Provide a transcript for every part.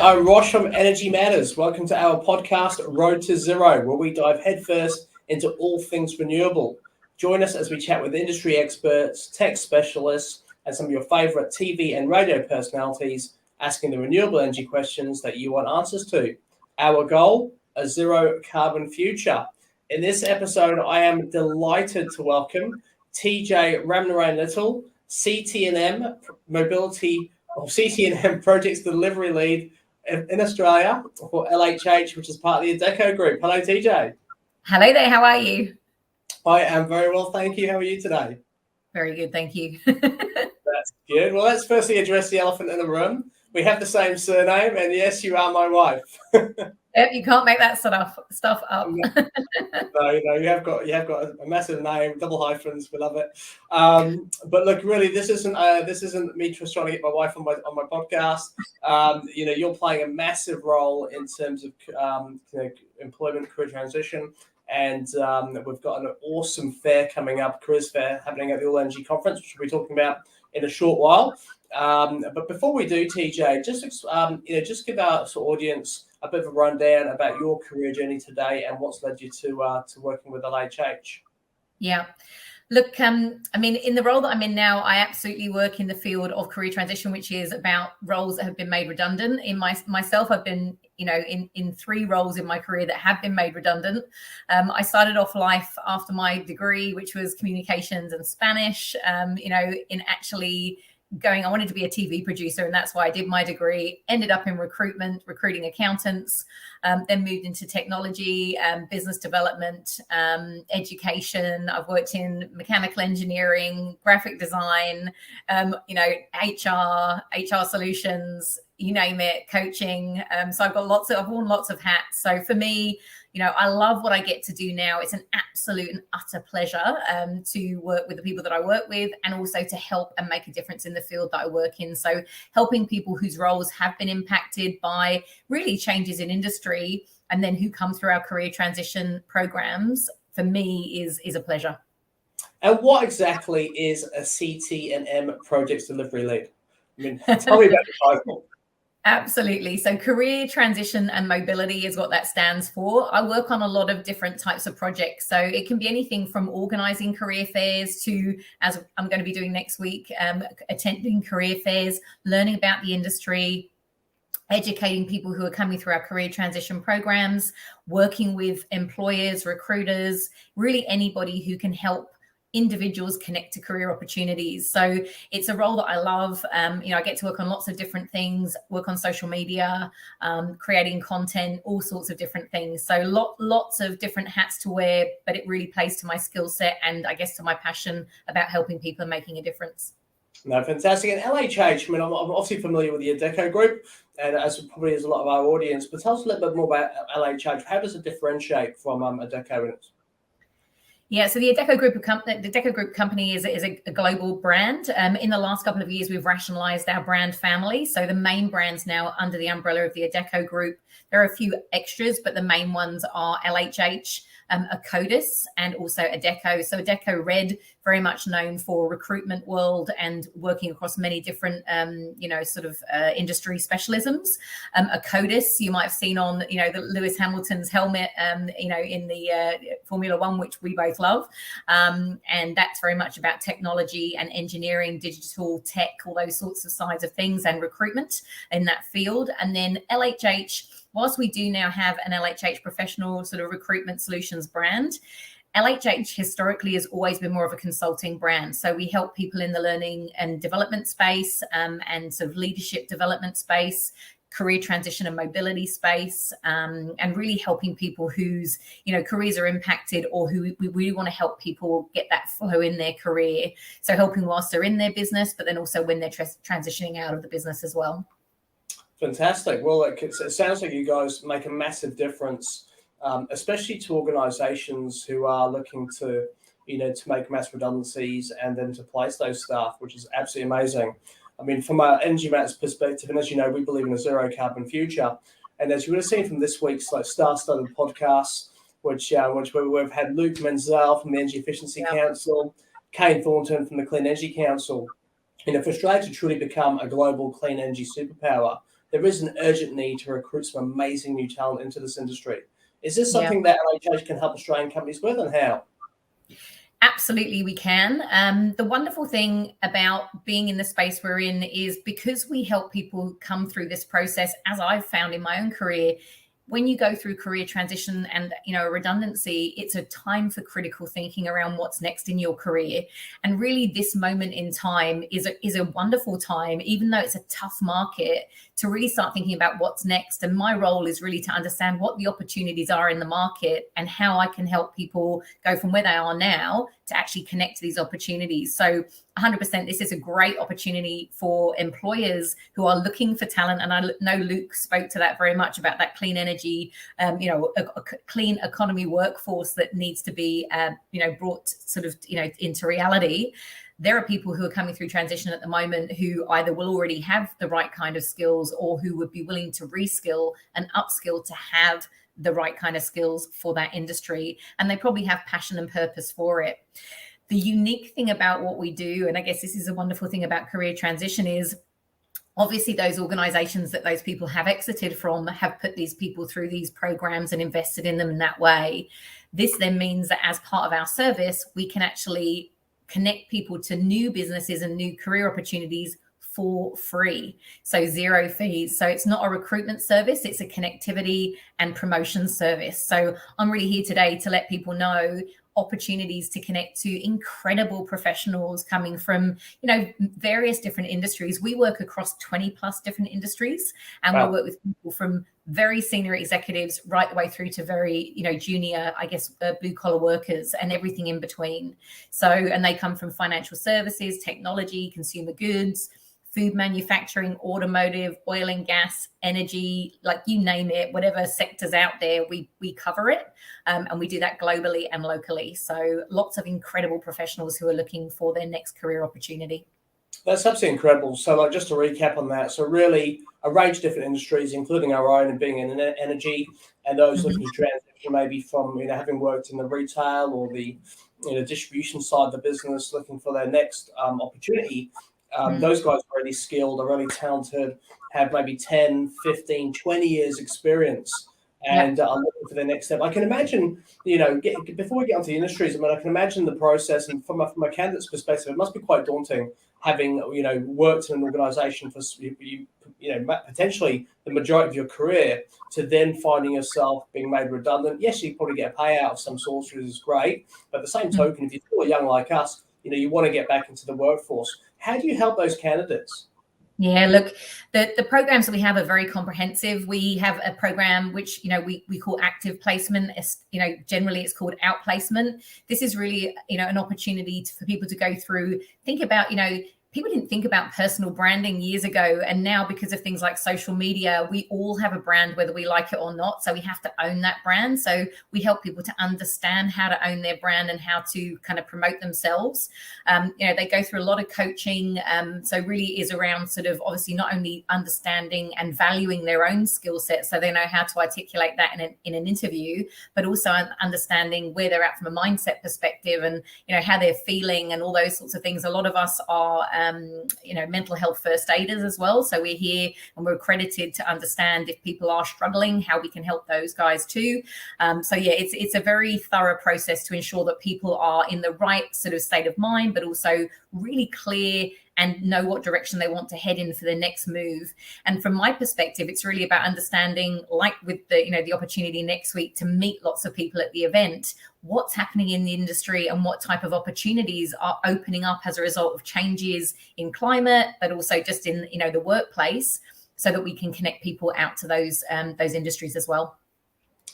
I'm Rosh from Energy Matters. Welcome to our podcast, Road to Zero, where we dive headfirst into all things renewable. Join us as we chat with industry experts, tech specialists, and some of your favorite TV and radio personalities, asking the renewable energy questions that you want answers to. Our goal, a zero carbon future. In this episode, I am delighted to welcome Tee-Jay Ramnarain-Little, CT&M Mobility or CT&M Projects Delivery Lead in Australia for LHH, which is part of the Adecco Group. Hello, Tee-Jay. Hello there. How are you? I am very well, thank you. How are you today? Very good, thank you. That's good. Well, let's firstly address the elephant in the room. We have the same surname, and yes, you are my wife. Yep, you can't make that stuff up. No, you have got a massive name, double hyphens. We love it. But look, really, this isn't me just trying to get my wife on my podcast. You're playing a massive role in terms of employment, career transition, and we've got an awesome fair coming up, careers fair happening at the All Energy Conference, which we'll be talking about in a short while. But before we do, Tee-Jay, just give our audience a bit of a rundown about your career journey today and what's led you to working with LHH. Yeah. Look, in the role that I'm in now, I absolutely work in the field of career transition, which is about roles that have been made redundant. In myself, I've been, in 3 roles in my career that have been made redundant. I started off life after my degree, which was communications and Spanish, in actually I wanted to be a TV producer, and that's why I did my degree. Ended up in recruiting accountants, then moved into technology, business development, education. I've worked in mechanical engineering, graphic design, HR solutions, you name it, coaching. So I've worn lots of hats. So for me, I love what I get to do now. It's an absolute and utter pleasure to work with the people that I work with, and also to help and make a difference in the field that I work in. So helping people whose roles have been impacted by really changes in industry, and then who come through our career transition programs, for me is a pleasure. And what exactly is a CT&M Projects Delivery Lead? Tell me about the title. Absolutely. So career transition and mobility is what that stands for. I work on a lot of different types of projects. So it can be anything from organizing career fairs to, as I'm going to be doing next week, attending career fairs, learning about the industry, educating people who are coming through our career transition programs, working with employers, recruiters, really anybody who can help individuals connect to career opportunities. So it's a role that I love. I get to work on lots of different things, work on social media, creating content, all sorts of different things. So lots of different hats to wear, but it really plays to my skill set and I guess to my passion about helping people and making a difference. No, fantastic. And LHH, I'm obviously familiar with the Adecco Group, and as probably as a lot of our audience, but tell us a little bit more about LHH. How does it differentiate from Adecco? Yeah, so the Adecco Group company is a global brand. In the last couple of years, we've rationalized our brand family. So the main brands now under the umbrella of the Adecco Group. There are a few extras, but the main ones are LHH, Acodus, and also Adecco. So Adecco Red, very much known for recruitment world and working across many different, industry specialisms. Acodus, you might have seen on, the Lewis Hamilton's helmet, in the Formula One, which we both love. And that's very much about technology and engineering, digital tech, all those sorts of sides of things, and recruitment in that field. And then LHH, whilst we do now have an LHH professional sort of recruitment solutions brand, LHH historically has always been more of a consulting brand. So we help people in the learning and development space, and sort of leadership development space, career transition and mobility space, and really helping people whose careers are impacted, or who we really want to help people get that flow in their career. So helping whilst they're in their business, but then also when they're transitioning out of the business as well. Fantastic. Well, it sounds like you guys make a massive difference, especially to organizations who are looking to make mass redundancies and then to place those staff, which is absolutely amazing. From our Energy Matters perspective, and as you know, we believe in a zero carbon future. And as you would have seen from this week's star-studded podcast, which we've had Luke Menzel from the Energy Efficiency Council, Kane Thornton from the Clean Energy Council. For Australia to truly become a global clean energy superpower, there is an urgent need to recruit some amazing new talent into this industry. Is this something that LHH can help Australian companies with, and how? Absolutely, we can. The wonderful thing about being in the space we're in is because we help people come through this process, as I've found in my own career, when you go through career transition and a redundancy, it's a time for critical thinking around what's next in your career. And really, this moment in time is a wonderful time, even though it's a tough market, to really start thinking about what's next. And my role is really to understand what the opportunities are in the market and how I can help people go from where they are now to actually connect to these opportunities. So 100%, this is a great opportunity for employers who are looking for talent. And I know Luke spoke to that very much about that clean energy, a clean economy workforce that needs to be, brought sort of, into reality. There are people who are coming through transition at the moment who either will already have the right kind of skills or who would be willing to reskill and upskill to have the right kind of skills for that industry. And they probably have passion and purpose for it. The unique thing about what we do, and I guess this is a wonderful thing about career transition, is obviously those organizations that those people have exited from have put these people through these programs and invested in them in that way. This then means that as part of our service, we can actually connect people to new businesses and new career opportunities for free. So 0 fees. So it's not a recruitment service, it's a connectivity and promotion service. So I'm really here today to let people know opportunities to connect to incredible professionals coming from, various different industries. We work across 20 plus different industries, and we work with people from very senior executives right the way through to very, junior, blue collar workers and everything in between. So, and they come from financial services, technology, consumer goods, food manufacturing, automotive, oil and gas, energy, like you name it, whatever sectors out there, we cover it. And we do that globally and locally. So lots of incredible professionals who are looking for their next career opportunity. That's absolutely incredible. So just to recap on that, so really a range of different industries, including our own, and being in energy, and those looking to transition maybe from, having worked in the retail or the, distribution side of the business, looking for their next opportunity. Those guys are really skilled, are really talented, have maybe 10, 15, 20 years experience, and are looking for their next step. I can imagine, before we get onto the industries, I can imagine the process, and from a candidate's perspective, it must be quite daunting having, worked in an organization for, potentially the majority of your career, to then finding yourself being made redundant. Yes, you probably get a payout of some sort, which is great. But at the same token, if you're still young like us, you want to get back into the workforce. How do you help those candidates? Yeah, look, the programs that we have are very comprehensive. We have a program which, we call active placement. Generally it's called outplacement. This is really, an opportunity for people to go through, think about, people didn't think about personal branding years ago. And now, because of things like social media, we all have a brand, whether we like it or not. So we have to own that brand. So we help people to understand how to own their brand and how to kind of promote themselves. They go through a lot of coaching. So really is around sort of obviously not only understanding and valuing their own skill set, so they know how to articulate that in an interview, but also understanding where they're at from a mindset perspective and, how they're feeling and all those sorts of things. A lot of us are, mental health first aiders as well. So we're here and we're accredited to understand if people are struggling, how we can help those guys too. It's a very thorough process to ensure that people are in the right sort of state of mind, but also really clear and know what direction they want to head in for the next move. And from my perspective, it's really about understanding, like with the opportunity next week to meet lots of people at the event, what's happening in the industry and what type of opportunities are opening up as a result of changes in climate, but also just in, the workplace, so that we can connect people out to those industries as well.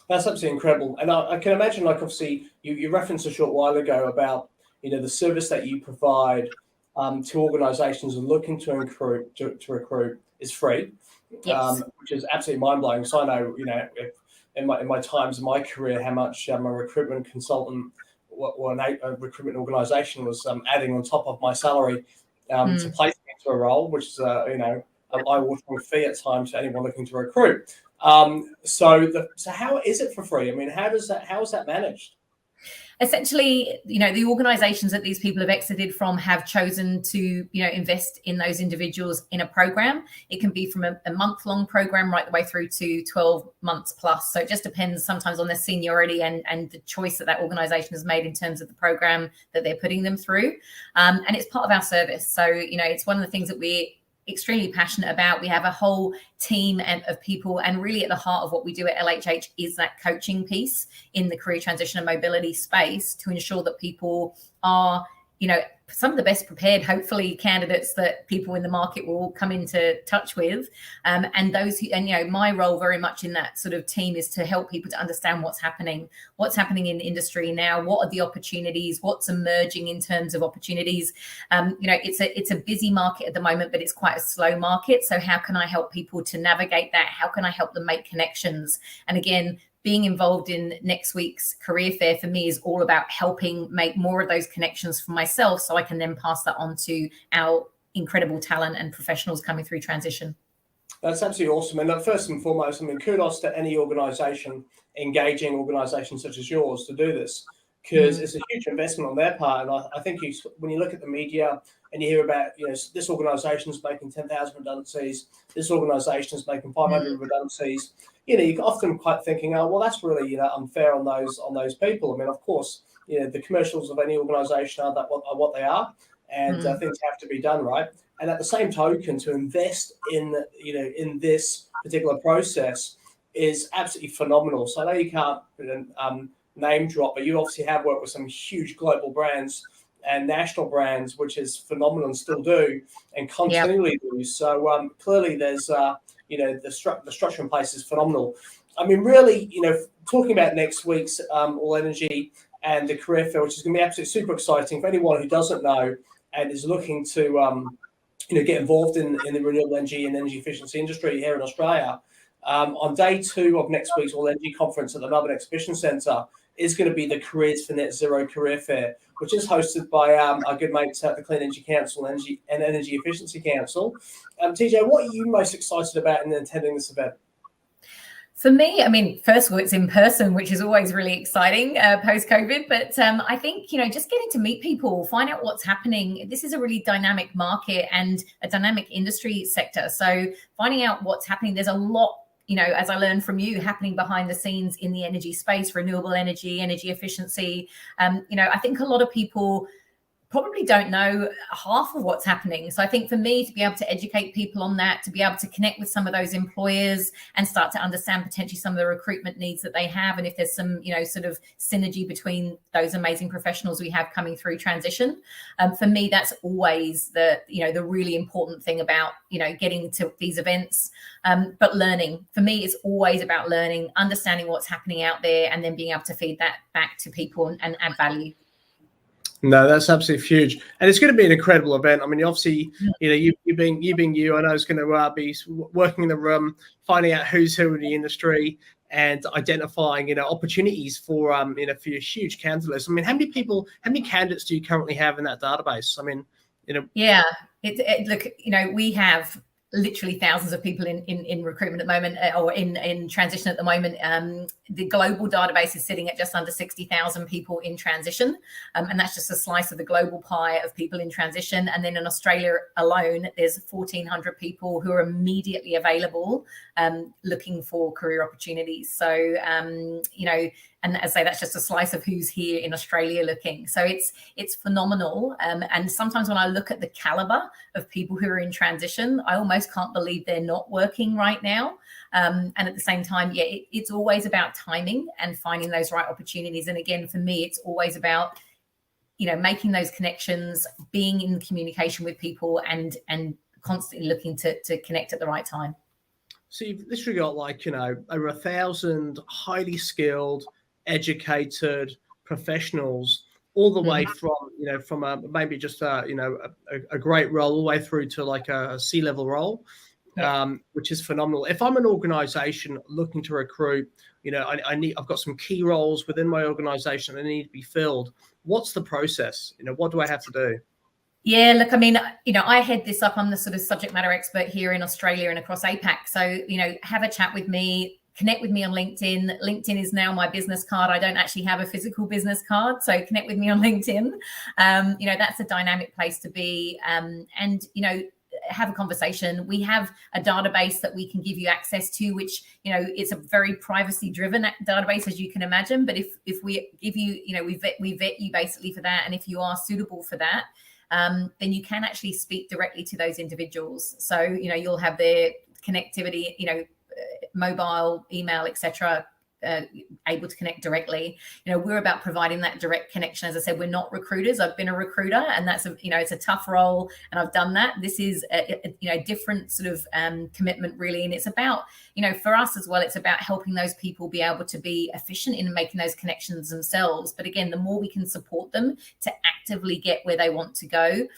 That's absolutely incredible. And I can imagine, like, obviously you referenced a short while ago about, the service that you provide to organizations looking to recruit is free, yes. Which is absolutely mind-blowing. So I know, in my times in my career, how much a recruitment consultant or a recruitment organization was adding on top of my salary to place me into a role, which is, an eye-watering fee at times to anyone looking to recruit. So how is it for free? I mean, how is that managed? Essentially, the organizations that these people have exited from have chosen to, invest in those individuals in a program. It can be from a month-long program right the way through to 12 months plus. So it just depends sometimes on their seniority and the choice that organization has made in terms of the program that they're putting them through. And it's part of our service. So, it's one of the things that we're extremely passionate about. We have a whole team of people, and really at the heart of what we do at LHH is that coaching piece in the career transition and mobility space to ensure that people are, some of the best prepared, hopefully, candidates that people in the market will come into touch with. And those who, my role very much in that sort of team is to help people to understand what's happening in the industry now, what are the opportunities, what's emerging in terms of opportunities. It's a busy market at the moment, but it's quite a slow market. So how can I help people to navigate that? How can I help them make connections? And again, being involved in next week's career fair for me is all about helping make more of those connections for myself so I can then pass that on to our incredible talent and professionals coming through transition. That's absolutely awesome. And first and foremost, kudos to any organisation engaging organisations such as yours to do this, because it's a huge investment on their part. And I think when you look at the media and you hear about, this organisation is making 10,000 redundancies, this organisation is making 500 redundancies, you're often quite thinking, oh, well, that's really unfair on those people. I mean, of course, the commercials of any organisation are what they are, and things have to be done right. And at the same token, to invest in this particular process is absolutely phenomenal. So I know you can't name drop, but you obviously have worked with some huge global brands and national brands, which is phenomenal and still do and continually do. So clearly there's the structure in place is phenomenal. I mean, really, talking about next week's All Energy and the career fair, which is going to be absolutely super exciting for anyone who doesn't know and is looking to get involved in the renewable energy and energy efficiency industry here in Australia. On day 2 of next week's All Energy conference at the Melbourne Exhibition Centre is going to be the Careers for Net Zero Career Fair, which is hosted by our good mates at the Clean Energy Council and Energy Efficiency Council. Tee-Jay, what are you most excited about in attending this event? For me, I mean, first of all, it's in person, which is always really exciting post-COVID. But I think, just getting to meet people, find out what's happening. This is a really dynamic market and a dynamic industry sector. So finding out what's happening, there's a lot, as I learned from you, happening behind the scenes in the energy space, renewable energy, energy efficiency. I think a lot of people probably don't know half of what's happening. So I think for me to be able to educate people on that, to be able to connect with some of those employers and start to understand potentially some of the recruitment needs that they have, and if there's some, sort of synergy between those amazing professionals we have coming through transition. For me, that's always the really important thing about, getting to these events. But learning, for me, is always about learning, understanding what's happening out there, and then being able to feed that back to people and add value. No, that's absolutely huge, and it's going to be an incredible event. I mean, obviously, you being you, I know it's going to be working in the room, finding out who's who in the industry, and identifying opportunities for for your huge candidate list. I mean, how many candidates do you currently have in that database? I mean, yeah, look, we have literally thousands of people in recruitment at the moment, or in transition at the moment. The global database is sitting at just under 60,000 people in transition. And that's just a slice of the global pie of people in transition. And then in Australia alone, there's 1,400 people who are immediately available, looking for career opportunities. So, and as I say, that's just a slice of who's here in Australia looking. So it's phenomenal. And sometimes when I look at the caliber of people who are in transition, I almost can't believe they're not working right now. And at the same time, it's always about timing and finding those right opportunities. And again, for me, it's always about, making those connections, being in communication with people, and constantly looking to connect at the right time. So you've literally got over 1,000 highly skilled, educated professionals, all the way from maybe just a great role all the way through to like a C-level role, which is phenomenal. If I'm an organization looking to recruit, I've got some key roles within my organization that need to be filled. What's the process? What do I have to do? Yeah, look, I mean, I head this up. I'm the sort of subject matter expert here in Australia and across APAC. So, have a chat with me, connect with me on LinkedIn. LinkedIn is now my business card. I don't actually have a physical business card, so connect with me on LinkedIn. That's a dynamic place to be. Have a conversation. We have a database that we can give you access to, which, it's a very privacy driven database, as you can imagine. But if we give you, we vet you basically for that. And if you are suitable for that, then you can actually speak directly to those individuals. So, you'll have their connectivity, mobile, email, etc., able to connect directly. We're about providing that direct connection. As I said, we're not recruiters. I've been a recruiter, and that's it's a tough role, and I've done that. This is a different sort of commitment, really, and it's about, for us as well, it's about helping those people be able to be efficient in making those connections themselves. But again, the more we can support them to actively get where they want to go.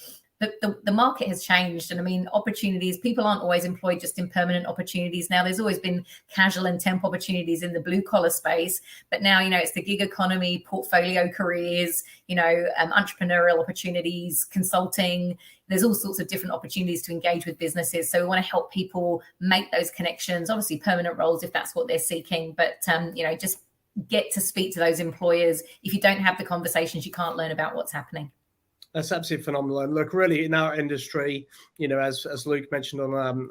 The market has changed, and opportunities, people aren't always employed just in permanent opportunities. Now, there's always been casual and temp opportunities in the blue collar space, but now, it's the gig economy, portfolio careers, entrepreneurial opportunities, consulting. There's all sorts of different opportunities to engage with businesses. So we want to help people make those connections, obviously permanent roles if that's what they're seeking, but just get to speak to those employers. If you don't have the conversations, you can't learn about what's happening. That's absolutely phenomenal. And look, really, in our industry, as Luke mentioned on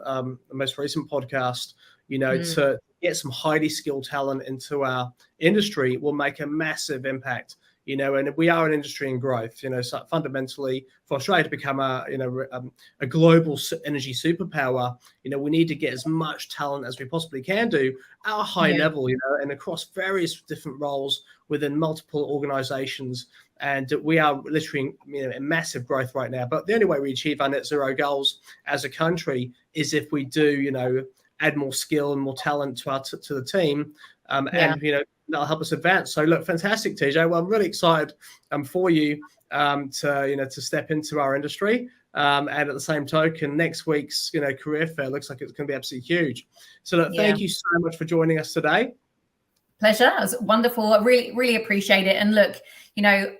the most recent podcast, to get some highly skilled talent into our industry will make a massive impact. And we are an industry in growth. So fundamentally, for Australia to become a global energy superpower, we need to get as much talent as we possibly can do at a high level, and across various different roles within multiple organizations. And we are literally in massive growth right now. But the only way we achieve our net zero goals as a country is if we do, add more skill and more talent to the team, and that'll help us advance. So look, fantastic, Tee-Jay. Well, I'm really excited for you to step into our industry. And at the same token, next week's career fair looks like it's going to be absolutely huge. So look, thank you so much for joining us today. Pleasure. It was wonderful. I really, really appreciate it. And look,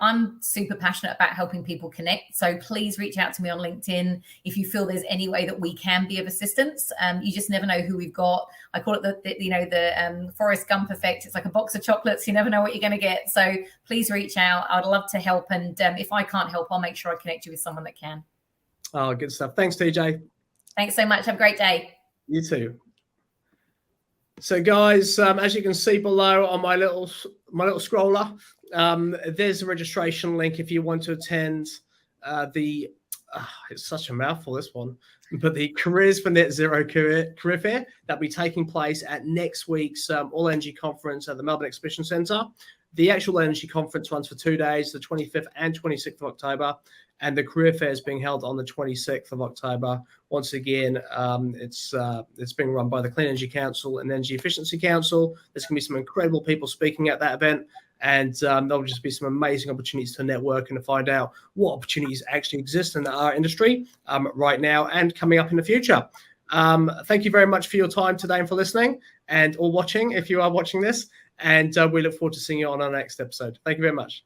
I'm super passionate about helping people connect. So please reach out to me on LinkedIn if you feel there's any way that we can be of assistance. You just never know who we've got. I call it the Forrest Gump effect. It's like a box of chocolates. You never know what you're going to get. So please reach out. I'd love to help. And if I can't help, I'll make sure I connect you with someone that can. Oh, good stuff. Thanks, Tee-Jay. Thanks so much. Have a great day. You too. So guys, as you can see below on my little scroller, there's a registration link if you want to attend it's such a mouthful, this one, but the Careers for Net Zero career fair that'll be taking place at next week's All Energy Conference at the Melbourne Exhibition Centre. The actual energy conference runs for 2 days, the 25th and 26th of October, and the career fair is being held on the 26th of October. Once again, it's being run by the Clean Energy Council and Energy Efficiency Council. There's going to be some incredible people speaking at that event, and there'll just be some amazing opportunities to network and to find out what opportunities actually exist in our industry right now and coming up in the future. Thank you very much for your time today and for listening or watching if you are watching this. And we look forward to seeing you on our next episode. Thank you very much.